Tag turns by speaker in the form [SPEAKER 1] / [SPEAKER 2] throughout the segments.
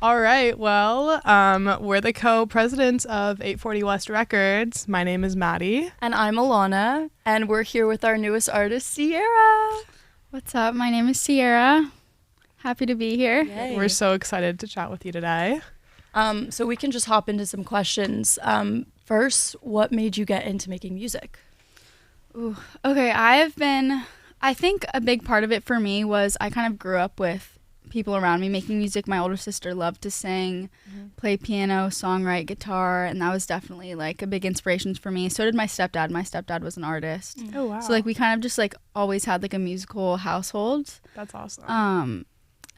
[SPEAKER 1] All right. Well, we're the co-presidents of 840 West Records. My name is Maddie.
[SPEAKER 2] And I'm Alana, and we're here with our newest artist, Sierra.
[SPEAKER 3] What's up? My name is Sierra. Happy to be here.
[SPEAKER 2] Yay.
[SPEAKER 1] We're so excited to chat with you today.
[SPEAKER 2] So we can just hop into some questions. First, what made you get into making music?
[SPEAKER 3] Ooh, okay, I think a big part of it for me was I kind of grew up with people around me making music. My older sister loved to sing, play piano, songwrite, guitar, and that was definitely like a big inspiration for me. So did my stepdad. My stepdad was an artist.
[SPEAKER 1] Oh, wow.
[SPEAKER 3] So like we kind of just like always had like a musical household.
[SPEAKER 1] That's awesome.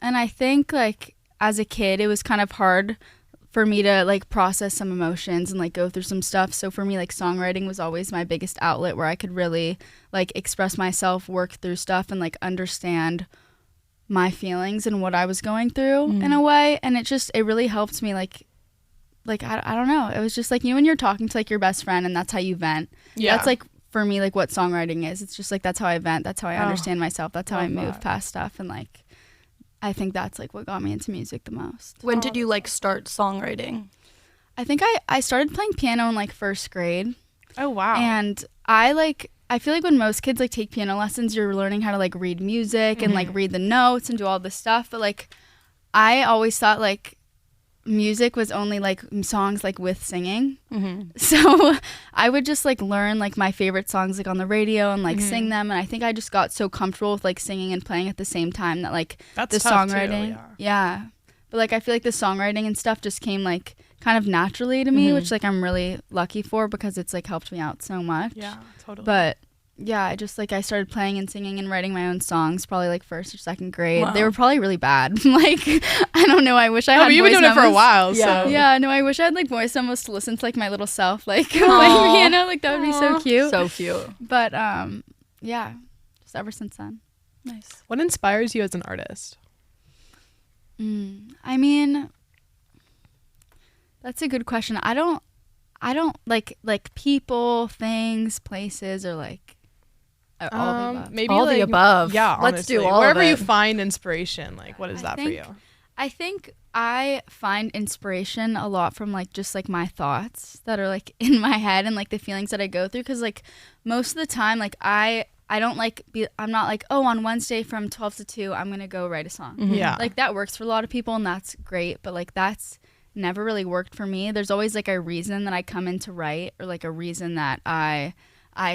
[SPEAKER 3] And I think like as a kid it was kind of hard for me to like process some emotions and like go through some stuff. So for me, like songwriting was always my biggest outlet where I could really like express myself, work through stuff, and like understand my feelings and what I was going through in a way. And it really helped me like I don't know. It was just like, you know, when you're talking to like your best friend and that's how you vent.
[SPEAKER 1] Yeah.
[SPEAKER 3] That's like for me like what songwriting is. It's just like that's how I vent. That's how I understand myself. That's how I move past stuff. And like I think that's like what got me into music the most.
[SPEAKER 2] When did you like start songwriting?
[SPEAKER 3] I think I started playing piano in like first grade.
[SPEAKER 1] Oh, wow.
[SPEAKER 3] And I feel like when most kids like take piano lessons, you're learning how to like read music and like read the notes and do all this stuff. But like I always thought like music was only like songs like with singing. So I would just like learn like my favorite songs like on the radio and like sing them. And I think I just got so comfortable with like singing and playing at the same time that like
[SPEAKER 1] That's
[SPEAKER 3] the
[SPEAKER 1] tough, too,
[SPEAKER 3] songwriting. Yeah. But like I feel like the songwriting and stuff just came like kind of naturally to me, which like I'm really lucky for because it's like helped me out so much.
[SPEAKER 1] Yeah, totally.
[SPEAKER 3] But yeah, I started playing and singing and writing my own songs probably like first or second grade.
[SPEAKER 2] Wow.
[SPEAKER 3] They were probably really bad. Like I don't know. I wish I had.
[SPEAKER 1] But you've been
[SPEAKER 3] voice
[SPEAKER 1] doing it for a
[SPEAKER 3] memos.
[SPEAKER 1] while,
[SPEAKER 2] Yeah.
[SPEAKER 1] so.
[SPEAKER 3] Yeah, no, I wish I had like voice memos to listen to like my little self like playing piano. Like that would be so cute.
[SPEAKER 2] So cute.
[SPEAKER 3] But yeah, just ever since then.
[SPEAKER 2] Nice.
[SPEAKER 1] What inspires you as an artist?
[SPEAKER 3] I mean, that's a good question. I don't like people, things, places, or like all of the above.
[SPEAKER 1] Maybe
[SPEAKER 2] All the
[SPEAKER 1] like,
[SPEAKER 2] above.
[SPEAKER 1] Yeah,
[SPEAKER 2] Let's do
[SPEAKER 1] honestly.
[SPEAKER 2] all of
[SPEAKER 1] Wherever you
[SPEAKER 2] it.
[SPEAKER 1] find inspiration, like what is that for you?
[SPEAKER 3] I think I find inspiration a lot from like just like my thoughts that are like in my head and like the feelings that I go through, because like most of the time like I don't like I'm not like, oh, on Wednesday from 12 to 2 I'm gonna go write a song.
[SPEAKER 1] Yeah.
[SPEAKER 3] Like that works for a lot of people and that's great, but like that's never really worked for me. There's always like a reason that I come in to write, or like a reason that I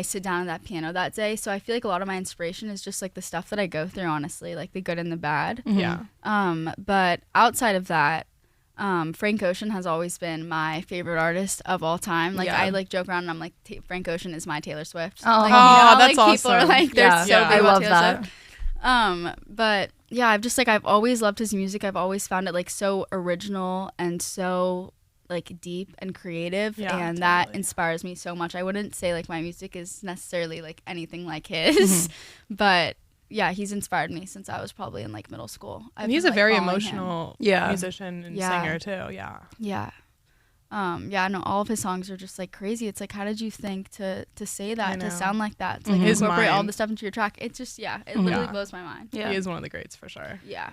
[SPEAKER 3] sit down at that piano that day. So I feel like a lot of my inspiration is just like the stuff that I go through, honestly, like the good and the bad.
[SPEAKER 1] Yeah.
[SPEAKER 3] But outside of that, Frank Ocean has always been my favorite artist of all time. Like
[SPEAKER 2] Yeah.
[SPEAKER 3] I like joke around and I'm like, Frank Ocean is my Taylor Swift.
[SPEAKER 2] Oh.
[SPEAKER 3] Like,
[SPEAKER 1] That's
[SPEAKER 3] like people are
[SPEAKER 1] awesome.
[SPEAKER 3] like they're
[SPEAKER 2] Yeah.
[SPEAKER 3] so
[SPEAKER 1] Yeah.
[SPEAKER 3] big
[SPEAKER 2] I
[SPEAKER 3] about
[SPEAKER 2] love
[SPEAKER 3] Taylor
[SPEAKER 2] that.
[SPEAKER 3] Swift. But yeah, I've always loved his music. I've always found it like so original and so like deep and creative,
[SPEAKER 1] Yeah,
[SPEAKER 3] and that
[SPEAKER 1] totally.
[SPEAKER 3] inspires me so much. I wouldn't say like my music is necessarily like anything like his, but yeah, he's inspired me since I was probably in like middle school.
[SPEAKER 1] And he's a very emotional
[SPEAKER 2] Yeah.
[SPEAKER 1] musician and
[SPEAKER 3] Yeah.
[SPEAKER 1] singer too. Yeah.
[SPEAKER 3] Yeah. Yeah, no, all of his songs are just like crazy. It's like, how did you think to say
[SPEAKER 1] I
[SPEAKER 3] that,
[SPEAKER 1] know.
[SPEAKER 3] to sound like that, to like
[SPEAKER 1] His
[SPEAKER 3] incorporate all
[SPEAKER 1] mind.
[SPEAKER 3] the stuff into your track? It's just, yeah, it literally
[SPEAKER 1] Yeah.
[SPEAKER 3] blows my mind.
[SPEAKER 2] Yeah.
[SPEAKER 1] He is one of the greats for sure.
[SPEAKER 3] Yeah.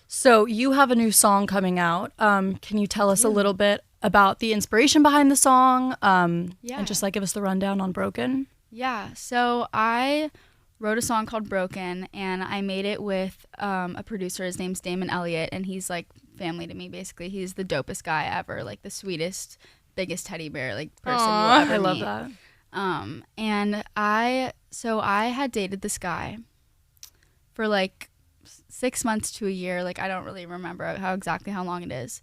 [SPEAKER 2] So you have a new song coming out. Can you tell us a little bit about the inspiration behind the song?
[SPEAKER 3] Yeah.
[SPEAKER 2] And just like give us the rundown on Broken.
[SPEAKER 3] Yeah, so I wrote a song called Broken, and I made it with a producer. His name's Damon Elliott, and he's like family to me, basically. He's the dopest guy ever, like the sweetest, biggest teddy bear like person
[SPEAKER 1] Aw,
[SPEAKER 3] you'll ever
[SPEAKER 2] I love
[SPEAKER 3] meet.
[SPEAKER 2] that.
[SPEAKER 3] And I had dated this guy for like 6 months to a year. Like I don't really remember how long it is,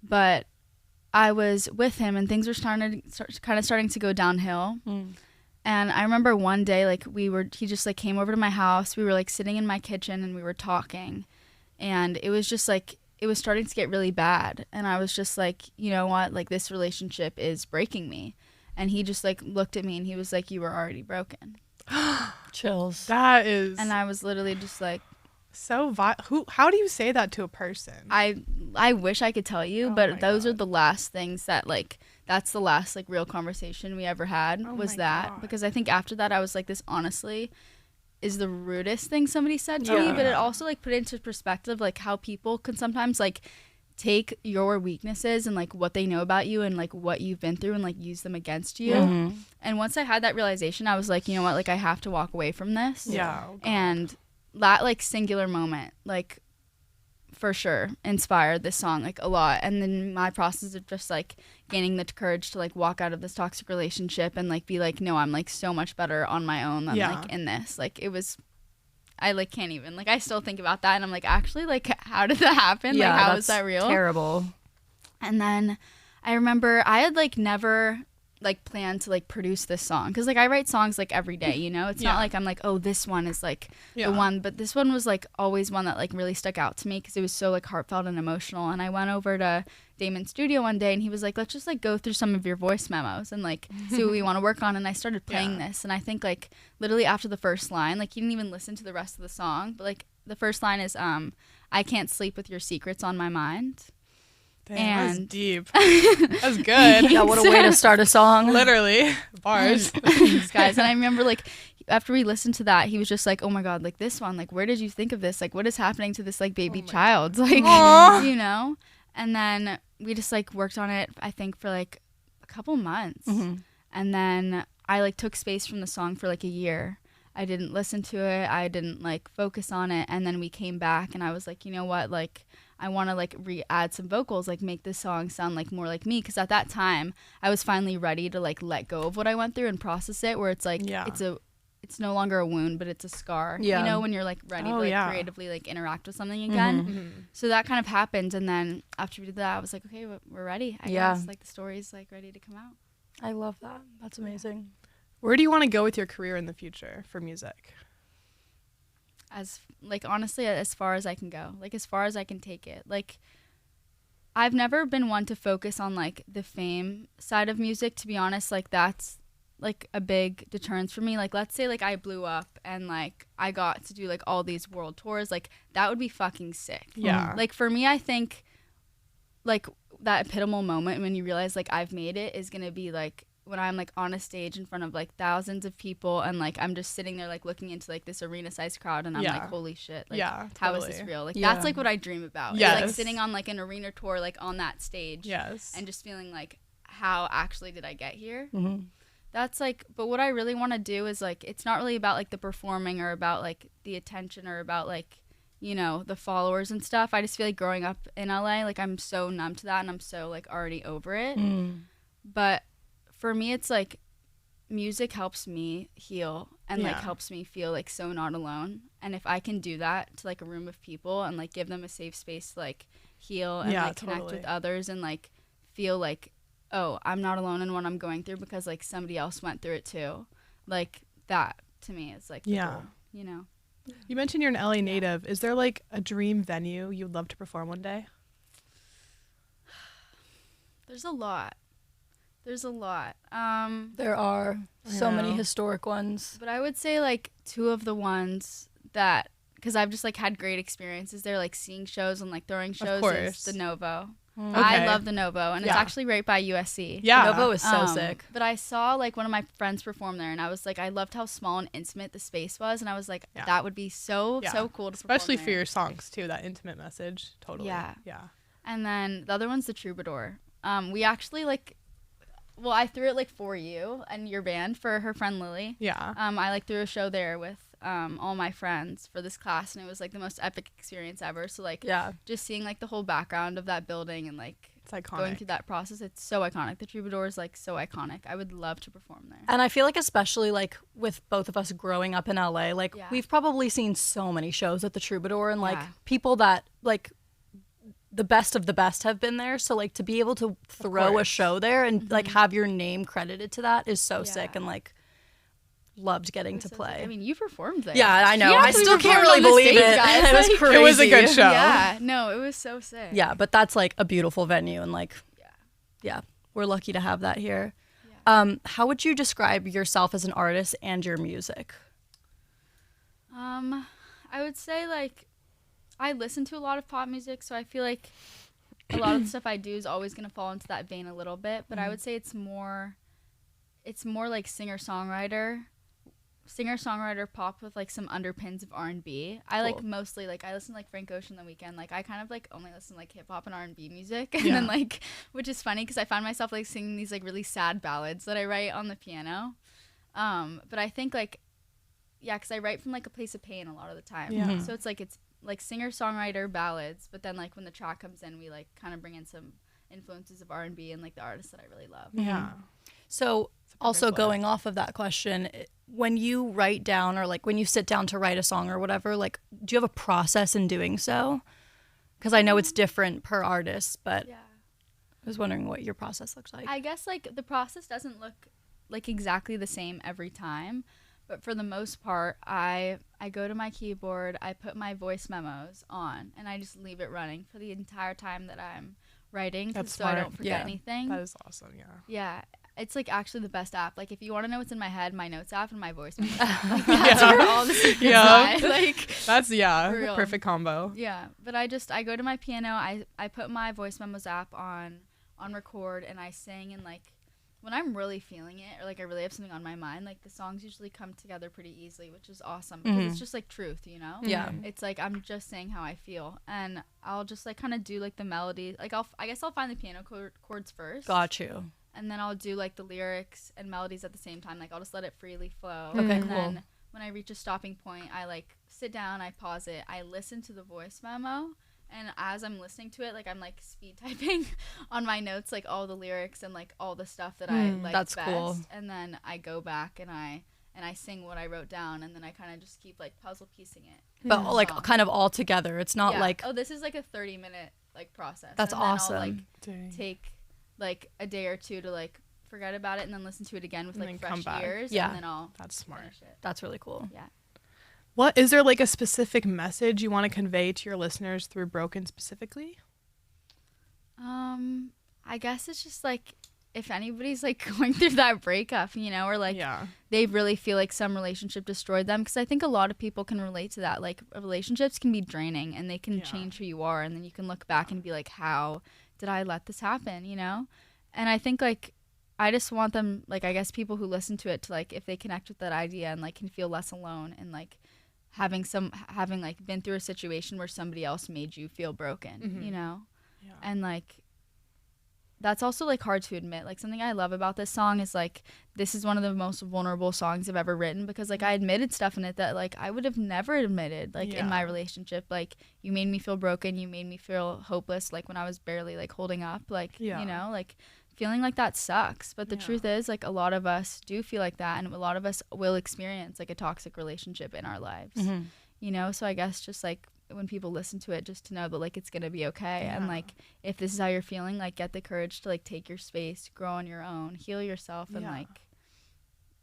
[SPEAKER 3] but I was with him and things were starting to go downhill. And I remember one day, like he just like came over to my house. We were like sitting in my kitchen and we were talking, and it was just like, it was starting to get really bad. And I was just like, you know what, like this relationship is breaking me. And he just like looked at me and he was like, you were already broken.
[SPEAKER 2] Chills.
[SPEAKER 1] That is
[SPEAKER 3] And I was literally just like,
[SPEAKER 1] so how do you say that to a person?
[SPEAKER 3] I wish I could tell you,
[SPEAKER 1] Oh
[SPEAKER 3] but
[SPEAKER 1] my
[SPEAKER 3] those are
[SPEAKER 1] God.
[SPEAKER 3] the last things that like, that's the last like real conversation we ever had
[SPEAKER 1] Oh
[SPEAKER 3] was
[SPEAKER 1] my
[SPEAKER 3] that.
[SPEAKER 1] God.
[SPEAKER 3] Because I think after that I was like, this honestly is the rudest thing somebody said to me,
[SPEAKER 1] Yeah.
[SPEAKER 3] but it also like put it into perspective like how people can sometimes like take your weaknesses and like what they know about you and like what you've been through and like use them against you. And once I had that realization, I was like, you know what, like I have to walk away from this.
[SPEAKER 1] Yeah.
[SPEAKER 3] And that like singular moment, like for sure inspired this song like a lot. And then my process of just like gaining the courage to like walk out of this toxic relationship and like be like, no, I'm like so much better on my own than like in this. Like it was, I like can't even, like I still think about that and I'm like, actually, like how did that happen?
[SPEAKER 2] Yeah,
[SPEAKER 3] like how was that real?
[SPEAKER 2] Terrible.
[SPEAKER 3] And then I remember I had like never like planned to like produce this song because like I write songs like every day, you know. It's not like I'm like, oh, this one is like the one, but this one was like always one that like really stuck out to me because it was so like heartfelt and emotional. And I went over to Damon's studio one day and he was like, let's just like go through some of your voice memos and like see what we want to work on. And I started playing this, and I think like literally after the first line, like he didn't even listen to the rest of the song, but like the first line is I can't sleep with your secrets on my mind.
[SPEAKER 1] Damn,
[SPEAKER 3] and
[SPEAKER 1] that's deep. That's good.
[SPEAKER 2] Yeah, what a way to start a song.
[SPEAKER 1] Literally. Bars.
[SPEAKER 3] Thanks, guys. And I remember like after we listened to that, he was just like, oh my God, like this one, like where did you think of this? Like what is happening to this like baby child? Like, you know? And then we just like worked on it, I think for like a couple months. And then I like took space from the song for like a year. I didn't listen to it. I didn't like focus on it. And then we came back and I was like, you know what? Like I want to like add some vocals, like make this song sound like more like me. Cause at that time I was finally ready to like let go of what I went through and process it, where it's like, it's no longer a wound, but it's a scar, you know, when you're like ready to like creatively like interact with something again. So that kind of happened. And then after we did that, I was like, okay, we're ready. I guess like the story's like ready to come out.
[SPEAKER 2] I love that. That's amazing.
[SPEAKER 1] Where do you want to go with your career in the future for music?
[SPEAKER 3] As like honestly, as far as I can go, like as far as I can take it. Like I've never been one to focus on like the fame side of music, to be honest. Like that's like a big deterrence for me. Like let's say like I blew up and like I got to do like all these world tours, like that would be fucking sick.
[SPEAKER 1] Yeah.
[SPEAKER 3] Like for me, I think like that epitomal moment when you realize like I've made it is gonna be like when I'm like on a stage in front of like thousands of people and like I'm just sitting there like looking into like this arena sized crowd and I'm like, holy shit, like how is this real? Like that's like what I dream about.
[SPEAKER 1] Yes.
[SPEAKER 3] Like sitting on like an arena tour like on that stage.
[SPEAKER 1] Yes.
[SPEAKER 3] And just feeling like how actually did I get here? That's like, but what I really want to do is like, it's not really about like the performing or about like the attention or about like, you know, the followers and stuff. I just feel like growing up in LA, like I'm so numb to that and I'm so like already over it. But for me, it's like music helps me heal and like helps me feel like so not alone. And if I can do that to like a room of people and like give them a safe space to like heal and like connect with others and like feel like, oh, I'm not alone in what I'm going through because like somebody else went through it too. Like that to me is like the goal, you know.
[SPEAKER 1] You mentioned you're an LA native. Is there like a dream venue you'd love to perform one day?
[SPEAKER 3] There's a lot.
[SPEAKER 2] There are so many historic ones.
[SPEAKER 3] But I would say like two of the ones that, because I've just like had great experiences there, like seeing shows and like throwing shows, is the Novo. I love the Novo, and it's actually right by USC.
[SPEAKER 2] Yeah, Novo is so sick.
[SPEAKER 3] But I saw like one of my friends perform there, and I was like, I loved how small and intimate the space was, and I was like, that would be so cool to
[SPEAKER 1] especially
[SPEAKER 3] perform
[SPEAKER 1] for
[SPEAKER 3] there.
[SPEAKER 1] your songs too. That intimate message, totally. Yeah.
[SPEAKER 3] And then the other one's the Troubadour. We actually like, well, I threw it like for you and your band for her friend Lily.
[SPEAKER 1] Yeah.
[SPEAKER 3] I like threw a show there with all my friends for this class, and it was like the most epic experience ever. So like just seeing like the whole background of that building and like
[SPEAKER 1] it's iconic.
[SPEAKER 3] Going through that process, it's so iconic. The Troubadour is like so iconic. I would love to perform there.
[SPEAKER 2] And I feel like especially like with both of us growing up in LA, like we've probably seen so many shows at the Troubadour and like people that like the best of the best have been there. So like to be able to throw a show there and like have your name credited to that is so sick, and like loved getting to play.
[SPEAKER 3] I mean, you performed there.
[SPEAKER 2] Yeah, I know. I still can't really believe it.
[SPEAKER 3] Guys.
[SPEAKER 2] It was crazy.
[SPEAKER 1] It was a good show.
[SPEAKER 3] Yeah, no, it was so sick.
[SPEAKER 2] Yeah, but that's like a beautiful venue, and like we're lucky to have that here. How would you describe yourself as an artist and your music?
[SPEAKER 3] I would say like I listen to a lot of pop music, so I feel like a lot of the stuff I do is always going to fall into that vein a little bit, but I would say it's more like singer-songwriter singer-songwriter pop with like some underpins of R&B. I
[SPEAKER 2] Cool.
[SPEAKER 3] like mostly like I listen to like Frank Ocean on the weekend. Like I kind of like only listen to like hip hop and R&B music, and then like, which is funny because I find myself like singing these like really sad ballads that I write on the piano. But I think like, yeah, because I write from like a place of pain a lot of the time.
[SPEAKER 1] Yeah.
[SPEAKER 3] So it's like singer-songwriter ballads, but then like when the track comes in, we like kind of bring in some influences of R&B and like the artists that I really love.
[SPEAKER 1] Yeah.
[SPEAKER 2] So also going off of that question, when you write down or like when you sit down to write a song or whatever, like do you have a process in doing so? Because I know it's different per artist, but
[SPEAKER 3] Yeah.
[SPEAKER 2] I was wondering what your process looks like.
[SPEAKER 3] I guess like the process doesn't look like exactly the same every time, but for the most part, I go to my keyboard, I put my voice memos on, and I just leave it running for the entire time that I'm writing,
[SPEAKER 1] That's
[SPEAKER 3] so I
[SPEAKER 1] smart.
[SPEAKER 3] don't forget
[SPEAKER 2] Yeah.
[SPEAKER 3] anything.
[SPEAKER 1] That is awesome. Yeah.
[SPEAKER 3] Yeah, it's like actually the best app. Like if you want to know what's in my head, my notes app and my voice memos app. Like, that's where all the secrets lie. Like
[SPEAKER 1] That's
[SPEAKER 3] For
[SPEAKER 1] the
[SPEAKER 3] real.
[SPEAKER 1] perfect combo.
[SPEAKER 3] yeah, but I go to my piano, I put my voice memos app on record, and I sing, and like when I'm really feeling it or like I really have something on my mind, like the songs usually come together pretty easily, which is awesome because it's just like truth, you know?
[SPEAKER 2] Yeah.
[SPEAKER 3] It's like I'm just saying how I feel, and I'll just like kind of do like the melody. Like I guess I'll find the piano chords first.
[SPEAKER 2] Got you.
[SPEAKER 3] And then I'll do like the lyrics and melodies at the same time. Like I'll just let it freely flow.
[SPEAKER 2] Okay,
[SPEAKER 3] and
[SPEAKER 2] cool.
[SPEAKER 3] then when I reach a stopping point, I like sit down, I pause it, I listen to the voice memo, and as I'm listening to it, like I'm like speed typing on my notes, like all the lyrics and like all the stuff that I like
[SPEAKER 2] that's
[SPEAKER 3] best.
[SPEAKER 2] cool.
[SPEAKER 3] And then I go back and I sing what I wrote down, and then I kind of just keep like puzzle piecing it.
[SPEAKER 2] But like
[SPEAKER 3] Song.
[SPEAKER 2] kind of all together. It's not
[SPEAKER 3] Yeah.
[SPEAKER 2] like
[SPEAKER 3] Oh, this is like a 30-minute like process.
[SPEAKER 2] That's
[SPEAKER 3] and then
[SPEAKER 2] awesome.
[SPEAKER 3] I'll like
[SPEAKER 1] Dang.
[SPEAKER 3] take like a day or two to like forget about it and then listen to it again with
[SPEAKER 1] And
[SPEAKER 3] like
[SPEAKER 1] then come
[SPEAKER 3] fresh
[SPEAKER 1] back.
[SPEAKER 3] ears.
[SPEAKER 2] Yeah.
[SPEAKER 3] And then I'll
[SPEAKER 1] That's smart.
[SPEAKER 3] finish it.
[SPEAKER 2] that's really cool.
[SPEAKER 3] Yeah.
[SPEAKER 1] What is there like a specific message you want to convey to your listeners through Broken specifically?
[SPEAKER 3] I guess it's just like if anybody's like going through that breakup, you know, or like
[SPEAKER 1] Yeah.
[SPEAKER 3] they really feel like some relationship destroyed them, because I think a lot of people can relate to that. Like relationships can be draining and they can
[SPEAKER 1] Yeah.
[SPEAKER 3] change who you are, and then you can look back and be like, how did I let this happen, you know? And I think like I just want them, like I guess people who listen to it to like if they connect with that idea and like can feel less alone, and like having like been through a situation where somebody else made you feel broken, you know?
[SPEAKER 1] Yeah.
[SPEAKER 3] And like that's also like hard to admit. Like something I love about this song is like this is one of the most vulnerable songs I've ever written, because like I admitted stuff in it that like I would have never admitted like in my
[SPEAKER 1] Yeah.
[SPEAKER 3] relationship. Like you made me feel broken, you made me feel hopeless, like when I was barely like holding up, like
[SPEAKER 1] Yeah.
[SPEAKER 3] you know, like feeling like that sucks. But the
[SPEAKER 1] Yeah.
[SPEAKER 3] truth is like a lot of us do feel like that, and a lot of us will experience like a toxic relationship in our lives.
[SPEAKER 2] Mm-hmm.
[SPEAKER 3] You know, so I guess just like when people listen to it, just to know that like it's gonna be okay. And
[SPEAKER 1] Yeah.
[SPEAKER 3] like if this is how you're feeling, like get the courage to like take your space, grow on your own, heal yourself, and
[SPEAKER 1] Yeah.
[SPEAKER 3] like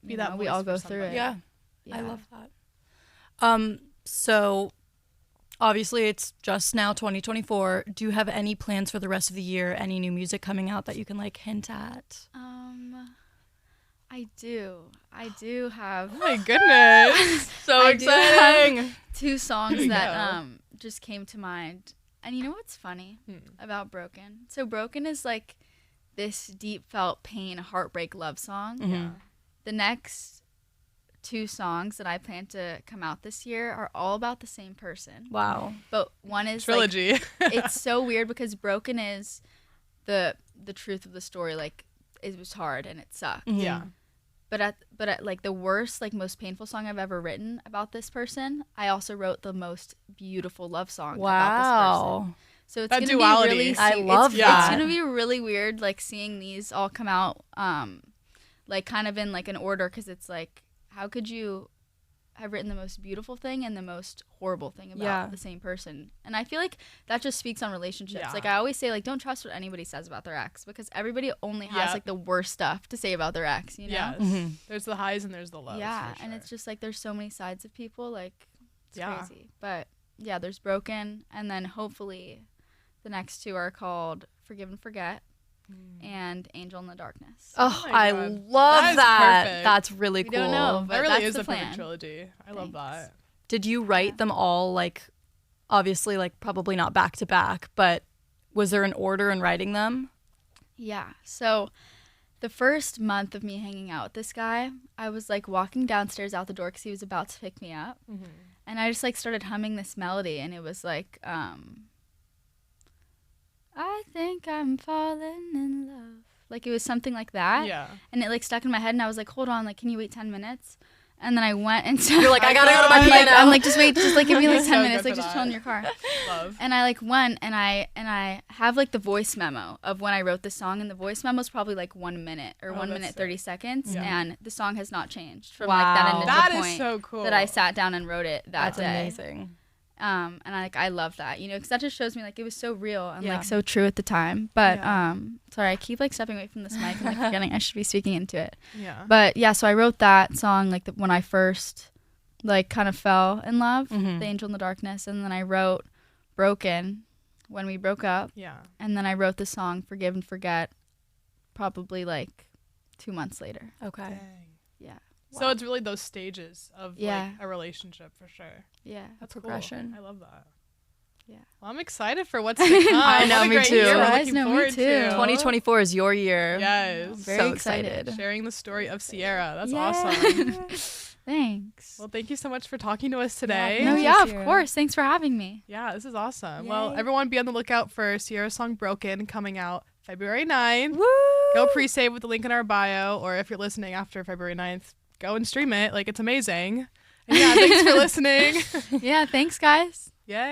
[SPEAKER 1] Be
[SPEAKER 3] you
[SPEAKER 1] that
[SPEAKER 3] know, we
[SPEAKER 1] voice
[SPEAKER 3] all
[SPEAKER 1] for
[SPEAKER 3] go through it.
[SPEAKER 1] somebody.
[SPEAKER 2] Yeah. I love that. So obviously it's just now 2024. Do you have any plans for the rest of the year? Any new music coming out that you can like hint at?
[SPEAKER 3] I do have
[SPEAKER 1] Oh my goodness. So
[SPEAKER 3] I do
[SPEAKER 1] exciting.
[SPEAKER 3] 2 songs
[SPEAKER 1] There you
[SPEAKER 3] that
[SPEAKER 1] go.
[SPEAKER 3] just came to mind. And you know what's funny
[SPEAKER 1] Hmm.
[SPEAKER 3] about Broken? So Broken is like this deep felt pain, heartbreak love song.
[SPEAKER 2] Mhm.
[SPEAKER 3] The next 2 songs that I plan to come out this year are all about the same person.
[SPEAKER 2] Wow.
[SPEAKER 3] But one is like,
[SPEAKER 1] Trilogy.
[SPEAKER 3] it's so weird because Broken is the truth of the story. Like it was hard and it sucked.
[SPEAKER 1] Yeah.
[SPEAKER 3] But at like the worst, like most painful song I've ever written about this person, I also wrote the most beautiful love song about this person.
[SPEAKER 2] Wow.
[SPEAKER 3] So it's
[SPEAKER 1] That
[SPEAKER 3] gonna
[SPEAKER 1] duality.
[SPEAKER 3] be really
[SPEAKER 2] I
[SPEAKER 3] it's-
[SPEAKER 2] love
[SPEAKER 3] It's
[SPEAKER 2] that.
[SPEAKER 3] gonna be really weird, like seeing these all come out, like kind of in like an order, because it's like, how could you have written the most beautiful thing and the most horrible thing about
[SPEAKER 2] Yeah.
[SPEAKER 3] the same person? And I feel like that just speaks on relationships.
[SPEAKER 1] Yeah.
[SPEAKER 3] Like I always say, like don't trust what anybody says about their ex, because everybody only has
[SPEAKER 1] Yeah.
[SPEAKER 3] like the worst stuff to say about their ex. You know?
[SPEAKER 1] Yes.
[SPEAKER 2] Mhm.
[SPEAKER 1] There's the highs and there's the lows.
[SPEAKER 3] Yeah,
[SPEAKER 1] for
[SPEAKER 3] and
[SPEAKER 1] sure.
[SPEAKER 3] it's just like there's so many sides of people, like it's
[SPEAKER 1] Yeah.
[SPEAKER 3] crazy. But yeah, there's Broken, and then hopefully the next 2 are called Forgive and Forget and Angel in the Darkness.
[SPEAKER 2] Oh,
[SPEAKER 1] my
[SPEAKER 2] I
[SPEAKER 1] God.
[SPEAKER 2] love
[SPEAKER 1] That is
[SPEAKER 2] that.
[SPEAKER 1] perfect.
[SPEAKER 2] That's really
[SPEAKER 3] We
[SPEAKER 2] cool.
[SPEAKER 3] don't know,
[SPEAKER 1] That
[SPEAKER 3] but
[SPEAKER 1] really
[SPEAKER 3] that's
[SPEAKER 1] is
[SPEAKER 3] the
[SPEAKER 1] a perfect
[SPEAKER 3] plan.
[SPEAKER 1] trilogy. I love
[SPEAKER 3] Thanks.
[SPEAKER 1] that.
[SPEAKER 2] Did you write them all like obviously like probably not back to back, but was there an order in writing them?
[SPEAKER 3] Yeah. So the first month of me hanging out with this guy, I was like walking downstairs out the door because he was about to pick me up.
[SPEAKER 1] Mm-hmm.
[SPEAKER 3] And I just like started humming this melody, and it was like, I think I'm falling in love. Like it was something like that.
[SPEAKER 1] Yeah.
[SPEAKER 3] And it like stuck in my head, and I was like, hold on, like, can you wait 10 minutes? And then I went and
[SPEAKER 2] You're like, I gotta go to my
[SPEAKER 3] I'm
[SPEAKER 2] piano.
[SPEAKER 3] I'm like, just wait, just like give me like
[SPEAKER 1] So
[SPEAKER 3] 10 minutes,
[SPEAKER 1] good
[SPEAKER 3] like
[SPEAKER 1] for
[SPEAKER 3] just
[SPEAKER 1] that.
[SPEAKER 3] chill in your car.
[SPEAKER 1] Love.
[SPEAKER 3] And I like went and I have like the voice memo of when I wrote the song, and the voice memo is probably like 1 minute or 1
[SPEAKER 1] that's
[SPEAKER 3] minute
[SPEAKER 1] sick.
[SPEAKER 3] 30 seconds,
[SPEAKER 1] Yeah.
[SPEAKER 3] and the song has not changed from
[SPEAKER 2] Wow.
[SPEAKER 3] like that initial
[SPEAKER 1] That
[SPEAKER 3] point
[SPEAKER 1] is so cool.
[SPEAKER 3] that I sat down and wrote it that
[SPEAKER 2] That's
[SPEAKER 3] day.
[SPEAKER 2] amazing.
[SPEAKER 3] And I love that, you know, because that just shows me like it was so real and
[SPEAKER 2] Yeah.
[SPEAKER 3] like so true at the time. But
[SPEAKER 1] Yeah.
[SPEAKER 3] sorry, I keep like stepping away from this mic and like forgetting I should be speaking into it.
[SPEAKER 1] Yeah.
[SPEAKER 3] But yeah, so I wrote that song like when I first like kind of fell in love,
[SPEAKER 2] Mhm.
[SPEAKER 3] The Angel in the Darkness, and then I wrote Broken when we broke up,
[SPEAKER 1] Yeah.
[SPEAKER 3] and then I wrote the song Forgive and Forget probably like 2 months later.
[SPEAKER 2] Okay.
[SPEAKER 1] Dang.
[SPEAKER 3] Yeah.
[SPEAKER 1] So it's really those stages of
[SPEAKER 3] Yeah.
[SPEAKER 1] like a relationship for sure.
[SPEAKER 3] Yeah.
[SPEAKER 1] That's
[SPEAKER 2] progression.
[SPEAKER 1] Cool. I love that.
[SPEAKER 3] Yeah.
[SPEAKER 1] Well, I'm excited for what's to come.
[SPEAKER 2] I know,
[SPEAKER 1] What a
[SPEAKER 2] me
[SPEAKER 1] great
[SPEAKER 2] too.
[SPEAKER 1] year
[SPEAKER 2] You
[SPEAKER 1] we're
[SPEAKER 3] guys
[SPEAKER 1] looking
[SPEAKER 3] know me
[SPEAKER 1] forward
[SPEAKER 3] too.
[SPEAKER 1] to.
[SPEAKER 2] 2024 is your year.
[SPEAKER 1] Yes.
[SPEAKER 3] Very
[SPEAKER 2] So
[SPEAKER 3] excited.
[SPEAKER 2] excited.
[SPEAKER 1] Sharing the story of Sierra. That's
[SPEAKER 3] Yay.
[SPEAKER 1] awesome.
[SPEAKER 3] Thanks.
[SPEAKER 1] Well, thank you so much for talking to us today.
[SPEAKER 3] No,
[SPEAKER 2] Thank you,
[SPEAKER 3] yeah, of
[SPEAKER 2] Sierra.
[SPEAKER 3] course. Thanks for having me.
[SPEAKER 1] Yeah, this is awesome. Well,
[SPEAKER 2] Yay.
[SPEAKER 1] everyone be on the lookout for Sierra's song Broken coming out February 9th.
[SPEAKER 2] Woo!
[SPEAKER 1] Go pre-save with the link in our bio, or if you're listening after February 9th, go and stream it. Like, it's amazing. And yeah, thanks for listening.
[SPEAKER 3] Yeah, thanks, guys.
[SPEAKER 1] Yay.